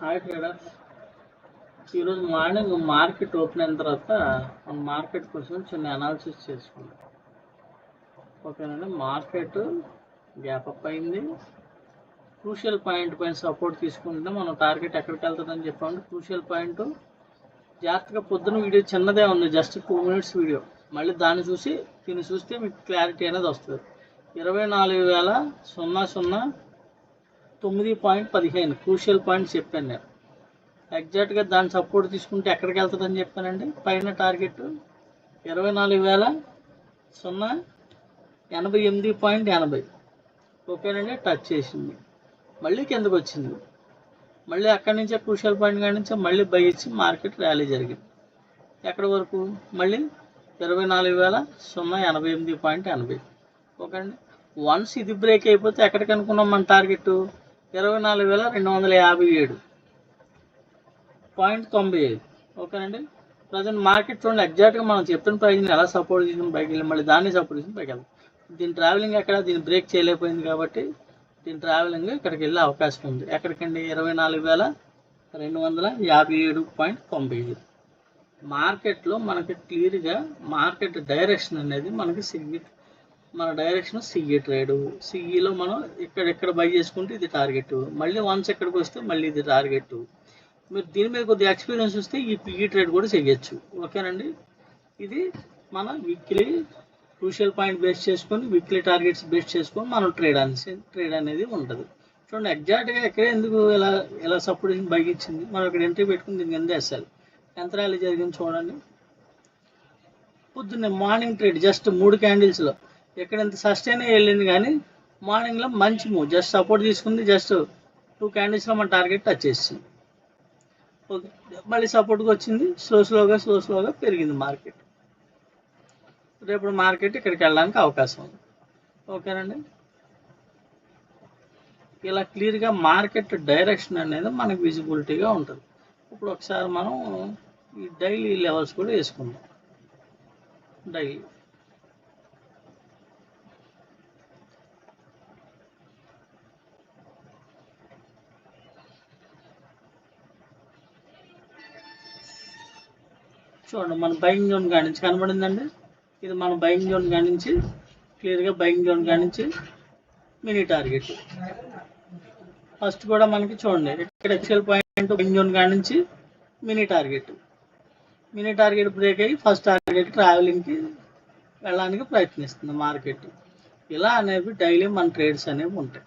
Hi traders. ఈరోజు morning market open అయిన తర్వాత మనం మార్కెట్ కోసం చిన్న అనాలిసిస్ చేసుకుందాం. ఓకేనండి. మార్కెట్ గ్యాప్ అప్ అయింది. క్రూషియల్ పాయింట్ పైన సపోర్ట్ తీసుకుంటే మనం టార్గెట్ ఎక్కడికి వెళ్తుందని చెప్పాము. క్రూషియల్ పాయింట్ జాగ్రత్తగా పొద్దున వీడియో చిన్నదే ఉంది, జస్ట్ 2 minutes వీడియో. మళ్ళీ దీన్ని చూస్తే మీకు క్లారిటీ అనేది వస్తుంది. 24,009.15 క్రూషియల్ పాయింట్ చెప్పాను నేను. ఎగ్జాక్ట్గా దాని సపోర్ట్ తీసుకుంటే ఎక్కడికి వెళ్తుందని చెప్పానండి. పైన టార్గెట్ 24,088.80. ఓకేనండి. టచ్ చేసింది, మళ్ళీ కిందకు వచ్చింది. మళ్ళీ అక్కడి నుంచే క్రూషియల్ పాయింట్ కాడి నుంచే మళ్ళీ బై ఇచ్చి మార్కెట్ ర్యాలీ జరిగింది. ఎక్కడి వరకు? మళ్ళీ 24,088.80. ఓకేనండి. వన్స్ ఇది బ్రేక్ అయిపోతే ఎక్కడికి అనుకున్నాం మన టార్గెట్? 24,257.95. ఓకేనండి. ప్రజెంట్ మార్కెట్ చూడండి, ఎగ్జాక్ట్గా మనం చెప్పిన ప్రైజ్ని ఎలా సపోర్ట్ చేసిన పైకి వెళ్ళి మళ్ళీ దాన్ని సపోర్ట్ చేసిన పైకి వెళ్తాం. దీని ట్రావెలింగ్ ఎక్కడ? దీన్ని బ్రేక్ చేయలేకపోయింది కాబట్టి దీని ట్రావెలింగ్ ఇక్కడికి వెళ్ళే అవకాశం ఉంది. ఎక్కడికండి? 24,257.95. మార్కెట్లో మనకి క్లియర్గా మార్కెట్ డైరెక్షన్ అనేది మనకి మన డైరెక్షన్ సిఈ ట్రేడు. సిఈలో మనం ఇక్కడ బై చేసుకుంటే ఇది టార్గెట్, మళ్ళీ వన్స్ ఎక్కడికి వస్తే మళ్ళీ ఇది టార్గెట్. మీరు దీని మీద కొద్దిగా ఎక్స్పీరియన్స్ వస్తే ఈ పిఈ ట్రేడ్ కూడా చేయొచ్చు. ఓకేనండి. ఇది మన వీక్లీ క్రూషియల్ పాయింట్ బేస్ చేసుకొని, వీక్లీ టార్గెట్స్ బేస్ చేసుకొని మనం ట్రేడ్ అనేది ఉంటుంది. చూడండి, ఎగ్జాక్ట్గా ఎక్కడ ఎందుకు ఎలా సపోర్ట్ బై ఇచ్చింది. మనం ఇక్కడ ఎంట్రీ పెట్టుకుని దీనికి ఎంత వేసాలి, ఎంత ర్యాలీ జరిగింది చూడండి. పొద్దున్నే మార్నింగ్ ట్రేడ్ జస్ట్ 3 క్యాండిల్స్లో ఎక్కడ ఎంత సస్టైన్ వెళ్ళింది, కానీ మార్నింగ్లో మంచి మూవ్, జస్ట్ సపోర్ట్ తీసుకుంది. జస్ట్ 2 క్యాండిల్స్లో మన టార్గెట్ టచ్ చేసింది. ఓకే, మళ్ళీ సపోర్ట్గా వచ్చింది. స్లోగా పెరిగింది మార్కెట్. రేపు మార్కెట్ ఇక్కడికి వెళ్ళడానికి అవకాశం ఉంది. ఓకేనండి. ఇలా క్లియర్గా మార్కెట్ డైరెక్షన్ అనేది మనకు విజిబిలిటీగా ఉంటుంది. ఇప్పుడు ఒకసారి మనం ఈ డైలీ లెవెల్స్ కూడా వేసుకుందాం. డైలీ చూడండి, మన బయింగ్ జోన్ కాడి నుంచి కనబడిందండి. ఇది మన బయింగ్ జోన్ కాడి నుంచి క్లియర్గా బయింగ్ జోన్ కాడి నుంచి మినీ టార్గెట్. ఫస్ట్ కూడా మనకి చూడండి, ఇక్కడ ఎక్సెల్ పాయింట్ బయింగ్ జోన్ కాడి నుంచి మినీ టార్గెట్ బ్రేక్ అయ్యి ఫస్ట్ టార్గెట్ ట్రావెలింగ్కి వెళ్ళడానికి ప్రయత్నిస్తుంది మార్కెట్. ఇలా అనేవి డైలీ మన ట్రేడ్స్ అనేవి ఉంటాయి.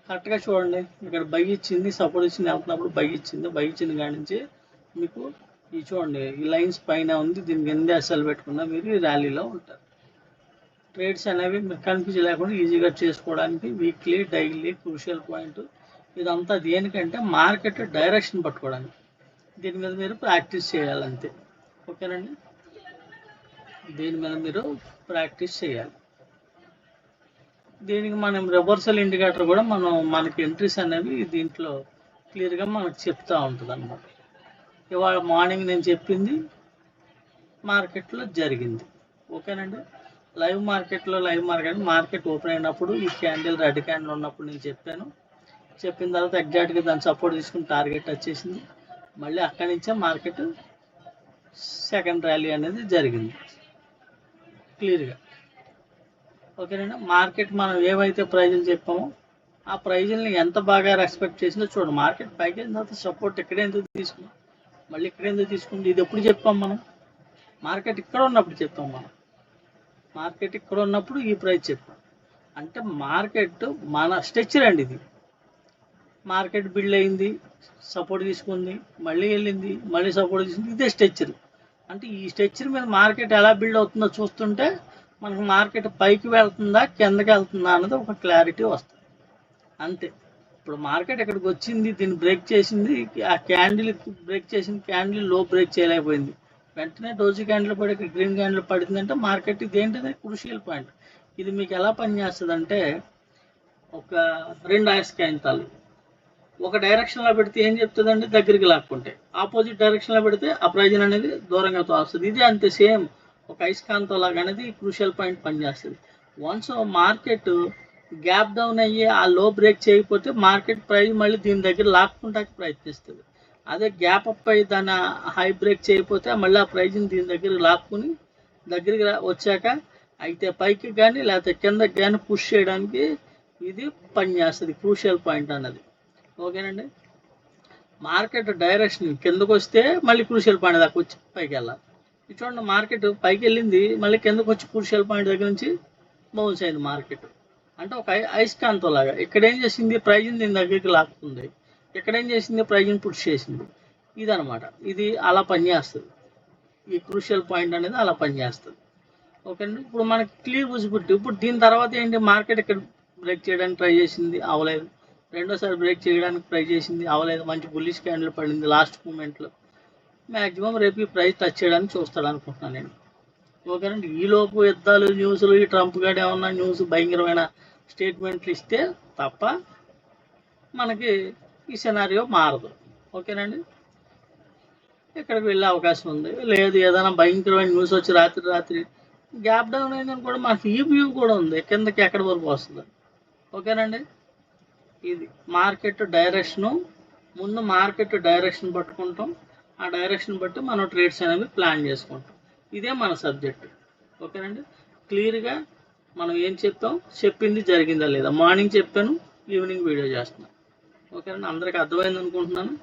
కరెక్ట్గా చూడండి, ఇక్కడ బై ఇచ్చింది, సపోర్ట్ ఇచ్చింది, వెళ్తున్నప్పుడు బై ఇచ్చింది కాడి నుంచి మీకు ఈ చూడండి, ఈ లైన్స్ పైన ఉంది. దీనికి ఎంత అసలు పెట్టుకున్నా మీరు ఈ ర్యాలీలో ఉంటారు. ట్రేడ్స్ అనేవి మీకు కన్ఫ్యూజ్ లేకుండా ఈజీగా చేసుకోవడానికి వీక్లీ, డైలీ, క్రూషియల్ పాయింట్ ఇదంతా దేనికంటే మార్కెట్ డైరెక్షన్ పట్టుకోవడానికి. దీని మీద మీరు ప్రాక్టీస్ చేయాలంతే. ఓకేనండి. దీని మీద మీరు ప్రాక్టీస్ చేయాలి. దీనికి మనం రివర్సల్ ఇండికేటర్ కూడా మనకి ఎంట్రీస్ అనేవి దీంట్లో క్లియర్గా మనకు చెప్తూ ఉంటుంది అన్నమాట. ఇవాళ మార్నింగ్ నేను చెప్పింది మార్కెట్లో జరిగింది. ఓకేనండి. మార్కెట్ ఓపెన్ అయినప్పుడు ఈ క్యాండిల్ రెడ్ క్యాండిల్ ఉన్నప్పుడు నేను చెప్పిన తర్వాత ఎగ్జాక్ట్గా దాన్ని సపోర్ట్ తీసుకుని టార్గెట్ వచ్చేసింది. మళ్ళీ అక్కడి నుంచే మార్కెట్ సెకండ్ ర్యాలీ అనేది జరిగింది క్లియర్గా. ఓకేనండి. మార్కెట్ మనం ఏవైతే ప్రైజులు చెప్పామో ఆ ప్రైజుల్ని ఎంత బాగా రెస్పెక్ట్ చేసిందో చూడండి. మార్కెట్ పైకి వెళ్ళిన తర్వాత సపోర్ట్ ఇక్కడ ఎందుకు తీసుకున్నాం, మళ్ళీ ఇక్కడ ఎందుకు తీసుకుంది, ఇది ఎప్పుడు చెప్పాం మనం? మార్కెట్ ఇక్కడ ఉన్నప్పుడు చెప్పాం మనం. మార్కెట్ ఇక్కడ ఉన్నప్పుడు ఈ ప్రైస్ చెప్పాం. అంటే మార్కెట్ మన స్ట్రక్చర్ అండి ఇది. మార్కెట్ బిల్డ్ అయింది, సపోర్ట్ తీసుకుంది, మళ్ళీ వెళ్ళింది, మళ్ళీ సపోర్ట్ తీసుకుంది. ఇదే స్ట్రక్చర్. అంటే ఈ స్ట్రక్చర్ మీద మార్కెట్ ఎలా బిల్డ్ అవుతుందో చూస్తుంటే మనకు మార్కెట్ పైకి వెళ్తుందా కిందకి వెళ్తుందా అన్నది ఒక క్లారిటీ వస్తుంది అంతే. ఇప్పుడు మార్కెట్ ఇక్కడికి వచ్చింది, దీన్ని బ్రేక్ చేసింది, ఆ క్యాండిల్ బ్రేక్ చేసింది, క్యాండిల్ లో బ్రేక్ చేయలేకపోయింది. వెంటనే డోజీ క్యాండిల్ పడి గ్రీన్ క్యాండిల్ పడిందంటే మార్కెట్ ఇదేంటిది క్రూషియల్ పాయింట్. ఇది మీకు ఎలా పనిచేస్తుంది అంటే, ఒక 2 అయస్కాంతాలు ఒక డైరెక్షన్లో పెడితే ఏం చెప్తుందండి, దగ్గరికి లాక్కుంటే. ఆపోజిట్ డైరెక్షన్లో పెడితే ఆ ప్రైజన్ అనేది దూరంగా వస్తుంది. ఇది అంతే సేమ్, ఒక అయస్కాంతం లాగా అనేది క్రూషియల్ పాయింట్ పనిచేస్తుంది. వన్స్ మార్కెట్ గ్యాప్ డౌన్ అయ్యి ఆ లో బ్రేక్ చేయకపోతే మార్కెట్ ప్రైస్ మళ్ళీ దీని దగ్గర లాక్కుంటానికి ప్రయత్నిస్తుంది. అదే గ్యాప్ అప్ అయ్యి దాన్ని హై బ్రేక్ చేయకపోతే మళ్ళీ ఆ ప్రైజ్ని దీని దగ్గరికి లాక్కుని దగ్గరికి వచ్చాక అయితే పైకి కానీ లేకపోతే కిందకి కానీ పుష్ చేయడానికి ఇది పనిచేస్తుంది, క్రూషియల్ పాయింట్ అన్నది. ఓకేనండి. మార్కెట్ డైరెక్షన్ కిందకు వస్తే మళ్ళీ క్రూషియల్ పాయింట్ దాకా వచ్చి పైకి వెళ్ళాలి. ఇది చూడండి, మార్కెట్ పైకి వెళ్ళింది, మళ్ళీ కిందకు వచ్చి క్రూషియల్ పాయింట్ దగ్గర నుంచి బౌన్స్ అయింది మార్కెట్. అంటే ఒక అయస్కాంతం లాగా ఇక్కడ ఏం చేసింది, ప్రైజ్ని దీని దగ్గరికి లాక్కుంది, ఇక్కడ ఏం చేసింది, ప్రైజ్ని పుష్ చేసింది. ఇదనమాట, ఇది అలా పనిచేస్తుంది. ఈ క్రూషియల్ పాయింట్ అనేది అలా పనిచేస్తుంది. ఓకేనండి. ఇప్పుడు మనకి క్లియర్ విజిబిలిటీ. ఇప్పుడు దీని తర్వాత ఏంటి, మార్కెట్ ఇక్కడ బ్రేక్ చేయడానికి ట్రై చేసింది, అవ్వలేదు. రెండోసారి బ్రేక్ చేయడానికి ట్రై చేసింది, అవ్వలేదు. మంచి బుల్లిష్ క్యాండిల్ పడింది లాస్ట్ మూమెంట్లో. మ్యాక్సిమం రేపు ఈ ప్రైస్ టచ్ చేయడానికి చూస్తాడు అనుకుంటున్నాను నేను. ఓకేనండి. ఈలోపు యుద్ధాలు, న్యూస్లు, ఈ ట్రంప్ గారు ఏమన్నా న్యూస్ భయంకరమైన స్టేట్మెంట్లు ఇస్తే తప్ప మనకి ఈ సినారియో మారదు. ఓకేనండి. ఇక్కడికి వెళ్ళే అవకాశం ఉంది. లేదు ఏదైనా భయంకరమైన న్యూస్ వచ్చి రాత్రి గ్యాప్ డౌన్ అయిందని కూడా మనకి ఈ వ్యూ కూడా ఉంది, కిందకి ఎక్కడి వరకు వస్తుంది. ఓకేనండి. ఇది మార్కెట్ డైరెక్షను. ముందు మార్కెట్ డైరెక్షన్ పట్టుకుంటాం, ఆ డైరెక్షన్ బట్టి మనం ట్రేడ్స్ అనేవి ప్లాన్ చేసుకుంటాం. ఇదే మన సబ్జెక్ట్. ఓకేనండి. క్లియర్గా మనం ఏం చెప్పాం, చెప్పింది జరిగిందా లేదా. మార్నింగ్ చెప్పాను, ఈవినింగ్ వీడియో చేస్తున్నాను. ఓకేనండి. అందరికీ అర్థమైంది అనుకుంటున్నాను.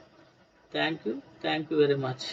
Thank you very much.